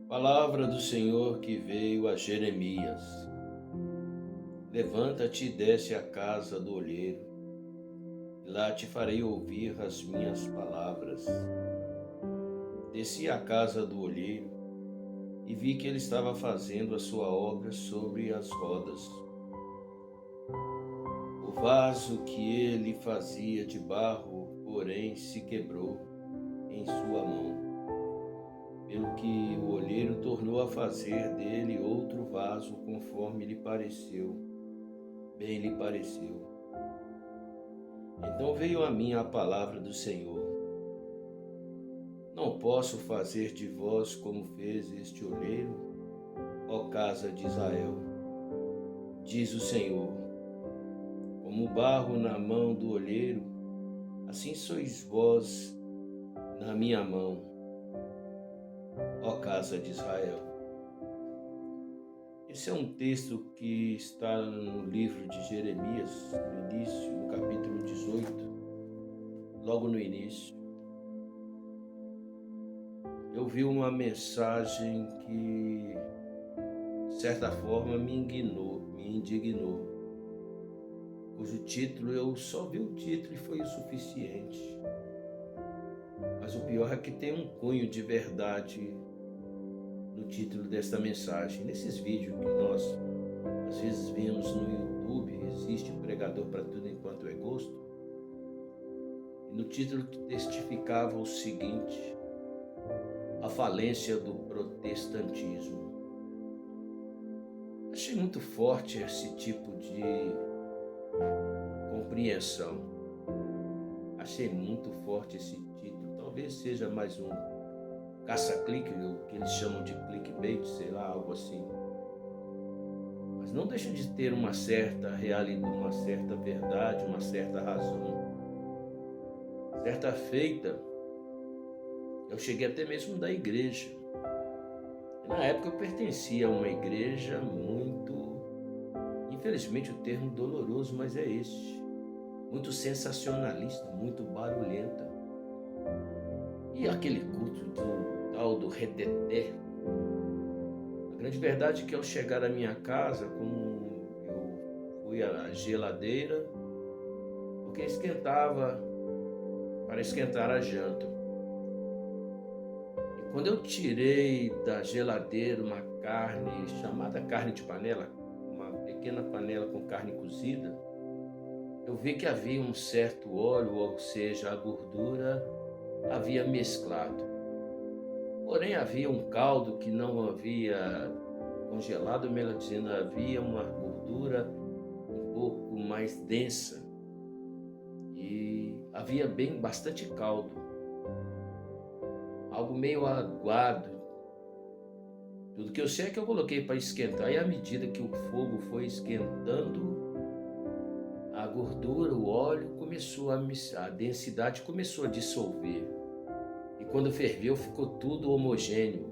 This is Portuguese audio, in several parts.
Palavra do Senhor que veio a Jeremias. Levanta-te e desce à casa do olheiro, e lá te farei ouvir as minhas palavras. Desci à casa do olheiro e vi que ele estava fazendo a sua obra sobre as rodas. O vaso que ele fazia de barro, porém, se quebrou em sua mão, pelo que o olheiro tornou a fazer dele outro vaso conforme lhe pareceu, bem lhe pareceu. Então veio a mim a palavra do Senhor: não posso fazer de vós como fez este olheiro, ó casa de Israel, diz o Senhor. Como o barro na mão do olheiro, assim sois vós na minha mão, ó casa de Israel. Esse é um texto que está no livro de Jeremias, no início, no capítulo 18, logo no início. Eu vi uma mensagem que, de certa forma, me indignou, cujo título, eu só vi o título e foi o suficiente. Mas o pior é que tem um cunho de verdade no título desta mensagem. Nesses vídeos que nós às vezes vemos no YouTube, existe pregador para tudo enquanto é gosto, e no título testificava o seguinte: a falência do protestantismo. Achei muito forte esse tipo de compreensão. Achei muito forte esse título. Talvez seja mais um caça-clique, o que eles chamam de clickbait, sei lá, algo assim. Mas não deixa de ter uma certa realidade, uma certa verdade, uma certa razão. Certa feita, eu cheguei até mesmo da igreja. E na época eu pertencia a uma igreja muito, infelizmente o termo doloroso, mas é este, muito sensacionalista, muito barulhenta. E aquele culto do tal do reteté. A grande verdade é que ao chegar à minha casa, como eu fui à geladeira, porque esquentava para esquentar a janta. E quando eu tirei da geladeira uma carne chamada carne de panela, uma pequena panela com carne cozida, eu vi que havia um certo óleo, ou seja, a gordura havia mesclado. Porém, havia um caldo que não havia congelado, melhor dizendo, havia uma gordura um pouco mais densa e havia bastante caldo, algo meio aguado. Tudo que eu sei é que eu coloquei para esquentar, e à medida que o fogo foi esquentando, a gordura, o óleo começou a densidade começou a dissolver. E quando ferveu, ficou tudo homogêneo,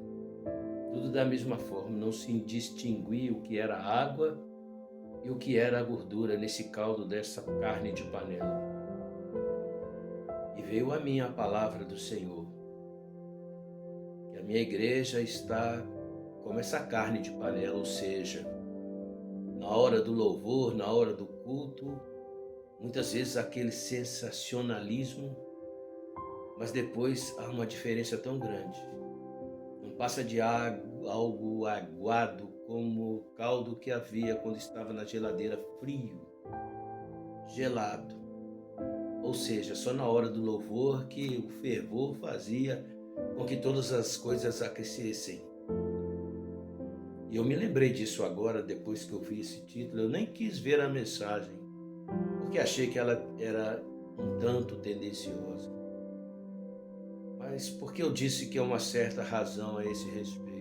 tudo da mesma forma, não se distinguia o que era água e o que era a gordura nesse caldo dessa carne de panela. E veio a mim a palavra do Senhor, que a minha igreja está como essa carne de panela, ou seja, na hora do louvor, na hora do culto, muitas vezes aquele sensacionalismo, mas depois há uma diferença tão grande. Não passa de algo aguado como o caldo que havia quando estava na geladeira, frio, gelado. Ou seja, só na hora do louvor que o fervor fazia com que todas as coisas aquecessem. E eu me lembrei disso agora, depois que eu vi esse título. Eu nem quis ver a mensagem, porque achei que ela era um tanto tendenciosa. Mas porque eu disse que há uma certa razão a esse respeito.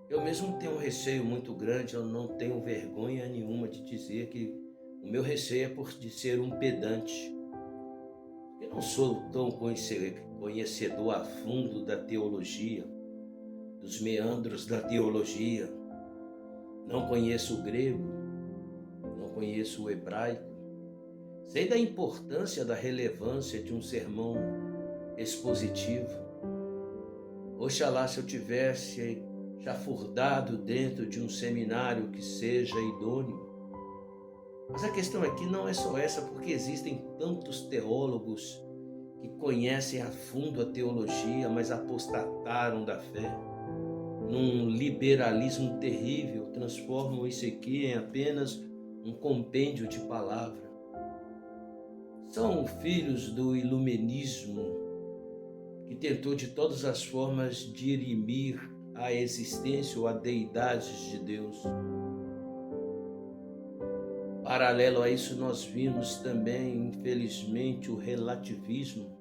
Eu mesmo tenho um receio muito grande, eu não tenho vergonha nenhuma de dizer que o meu receio é de ser um pedante. Eu não sou tão conhecedor a fundo da teologia, dos meandros da teologia. Não conheço o grego, não conheço o hebraico. Sei da importância, da relevância de um sermão expositivo. Oxalá se eu tivesse chafurdado dentro de um seminário que seja idôneo. Mas a questão aqui não é só essa, porque existem tantos teólogos que conhecem a fundo a teologia, mas apostataram da fé. Num liberalismo terrível, transformam isso aqui em apenas um compêndio de palavra. São filhos do iluminismo, que tentou de todas as formas dirimir a existência ou a deidade de Deus. Paralelo a isso, nós vimos também, infelizmente, o relativismo,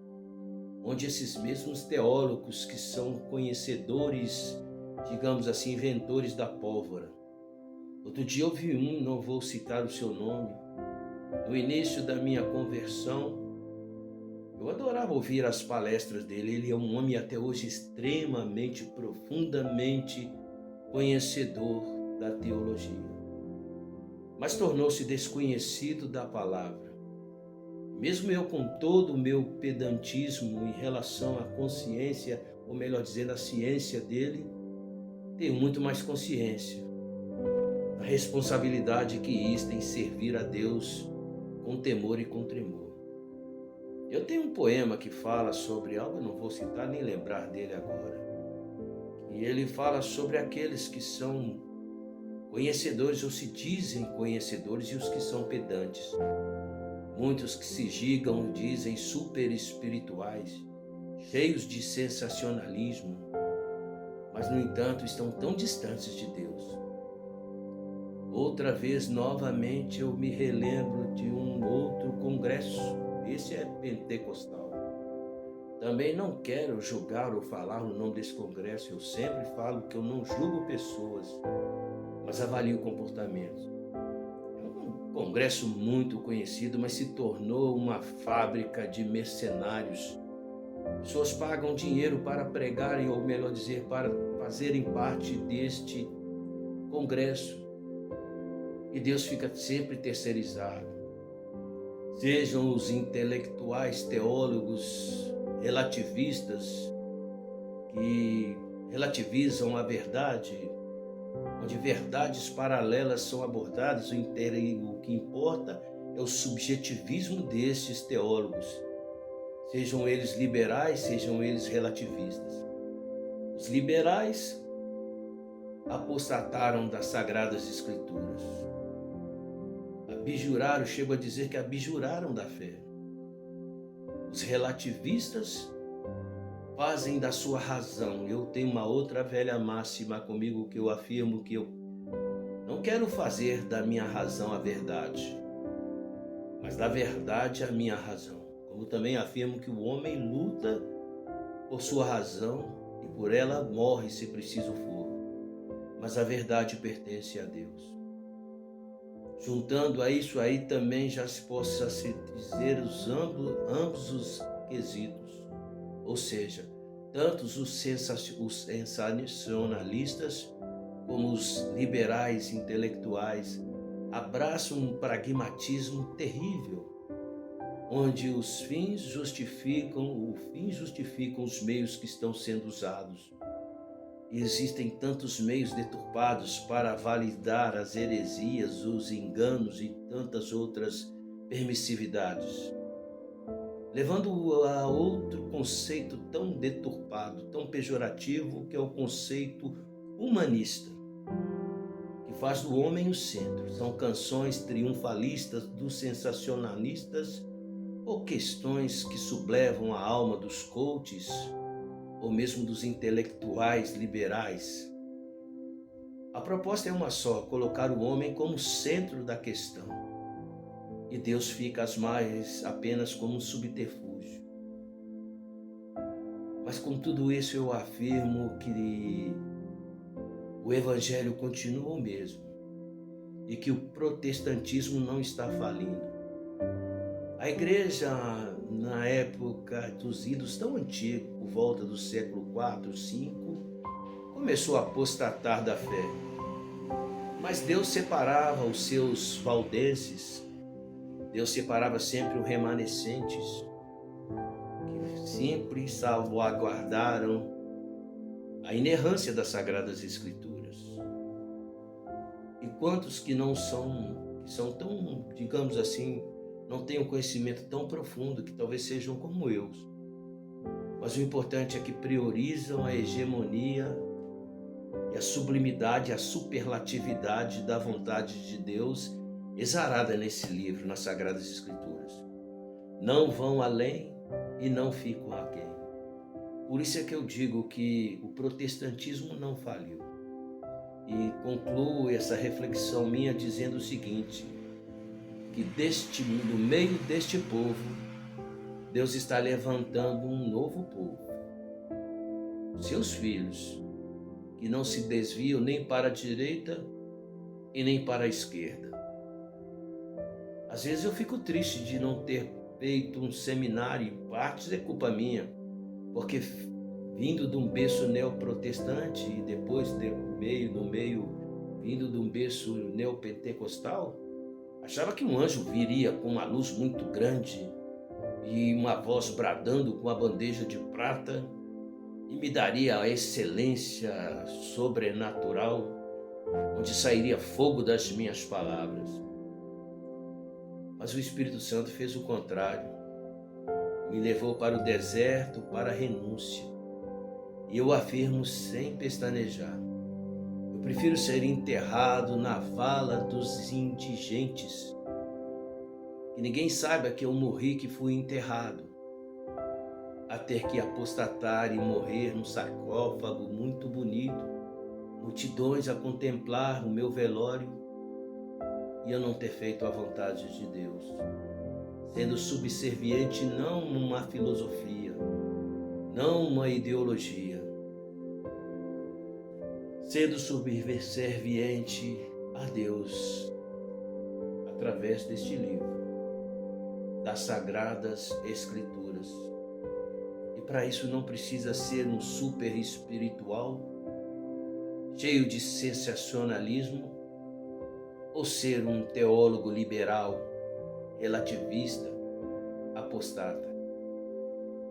onde esses mesmos teólogos que são conhecedores, digamos assim, inventores da pólvora. Outro dia eu vi um, não vou citar o seu nome, no início da minha conversão, eu adorava ouvir as palestras dele. Ele é um homem até hoje extremamente, profundamente conhecedor da teologia, mas tornou-se desconhecido da palavra. Mesmo eu, com todo o meu pedantismo em relação à consciência, ou melhor dizendo, à ciência dele, tenho muito mais consciência da responsabilidade que isto em servir a Deus com temor e com tremor. Eu tenho um poema que fala sobre algo, eu não vou citar nem lembrar dele agora, e ele fala sobre aqueles que são conhecedores ou se dizem conhecedores e os que são pedantes. Muitos que se gigam, dizem super espirituais, cheios de sensacionalismo, mas no entanto estão tão distantes de Deus. Outra vez, novamente, eu me relembro de um outro congresso. Esse é pentecostal. Também não quero julgar ou falar no nome desse congresso. Eu sempre falo que eu não julgo pessoas, mas avalio comportamentos. É um congresso muito conhecido, mas se tornou uma fábrica de mercenários. Pessoas pagam dinheiro para pregarem, ou melhor dizer, para fazerem parte deste congresso. E Deus fica sempre terceirizado. Sejam os intelectuais, teólogos, relativistas, que relativizam a verdade, onde verdades paralelas são abordadas, o que importa é o subjetivismo destes teólogos, sejam eles liberais, sejam eles relativistas. Os liberais apostataram das Sagradas Escrituras. Abjuraram, chego a dizer que abjuraram da fé. Os relativistas fazem da sua razão. Eu tenho uma outra velha máxima comigo que eu afirmo que eu não quero fazer da minha razão a verdade, mas da verdade a minha razão. Como também afirmo que o homem luta por sua razão e por ela morre se preciso for, mas a verdade pertence a Deus. Juntando a isso aí também já se possa se dizer ambos os quesitos, ou seja, tanto os sensacionalistas como os liberais intelectuais abraçam um pragmatismo terrível, onde o fim justificam os meios que estão sendo usados. E existem tantos meios deturpados para validar as heresias, os enganos e tantas outras permissividades, levando a outro conceito tão deturpado, tão pejorativo, que é o conceito humanista, que faz do homem o centro. São canções triunfalistas dos sensacionalistas ou questões que sublevam a alma dos coaches, ou mesmo dos intelectuais liberais. A proposta é uma só: colocar o homem como centro da questão. E Deus fica às margens apenas como um subterfúgio. Mas com tudo isso eu afirmo que o Evangelho continua o mesmo e que o protestantismo não está falindo. A igreja, na época dos ídolos tão antigos, por volta do século IV, V, começou a apostatar da fé. Mas Deus separava os seus valdenses, Deus separava sempre os remanescentes, que sempre salvaguardaram a inerrância das Sagradas Escrituras. E quantos que não são, que são tão, digamos assim, não têm um conhecimento tão profundo, que talvez sejam como eu. Mas o importante é que priorizam a hegemonia e a sublimidade, a superlatividade da vontade de Deus exarada nesse livro, nas Sagradas Escrituras. Não vão além e não ficam aquém. Por isso é que eu digo que o protestantismo não faliu. E concluo essa reflexão minha dizendo o seguinte, que do meio deste povo, Deus está levantando um novo povo. Seus filhos, que não se desviam nem para a direita e nem para a esquerda. Às vezes eu fico triste de não ter feito um seminário, partes é culpa minha, porque vindo de um berço neoprotestante e depois no meio, vindo de um berço neopentecostal, achava que um anjo viria com uma luz muito grande e uma voz bradando com a bandeja de prata e me daria a excelência sobrenatural, onde sairia fogo das minhas palavras. Mas o Espírito Santo fez o contrário, me levou para o deserto, para a renúncia. E eu afirmo sem pestanejar, eu prefiro ser enterrado na vala dos indigentes, que ninguém saiba que eu morri, que fui enterrado, a ter que apostatar e morrer num sarcófago muito bonito, multidões a contemplar o meu velório e eu não ter feito a vontade de Deus, sendo subserviente não uma filosofia, não uma ideologia, sendo subserviente a Deus através deste livro, das Sagradas Escrituras. E para isso não precisa ser um super espiritual, cheio de sensacionalismo, ou ser um teólogo liberal, relativista, apostata.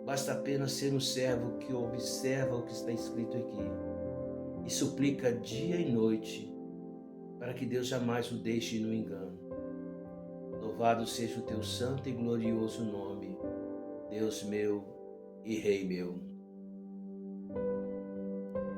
Basta apenas ser um servo que observa o que está escrito aqui e suplica dia e noite para que Deus jamais o deixe no engano. Louvado seja o teu santo e glorioso nome, Deus meu e Rei meu.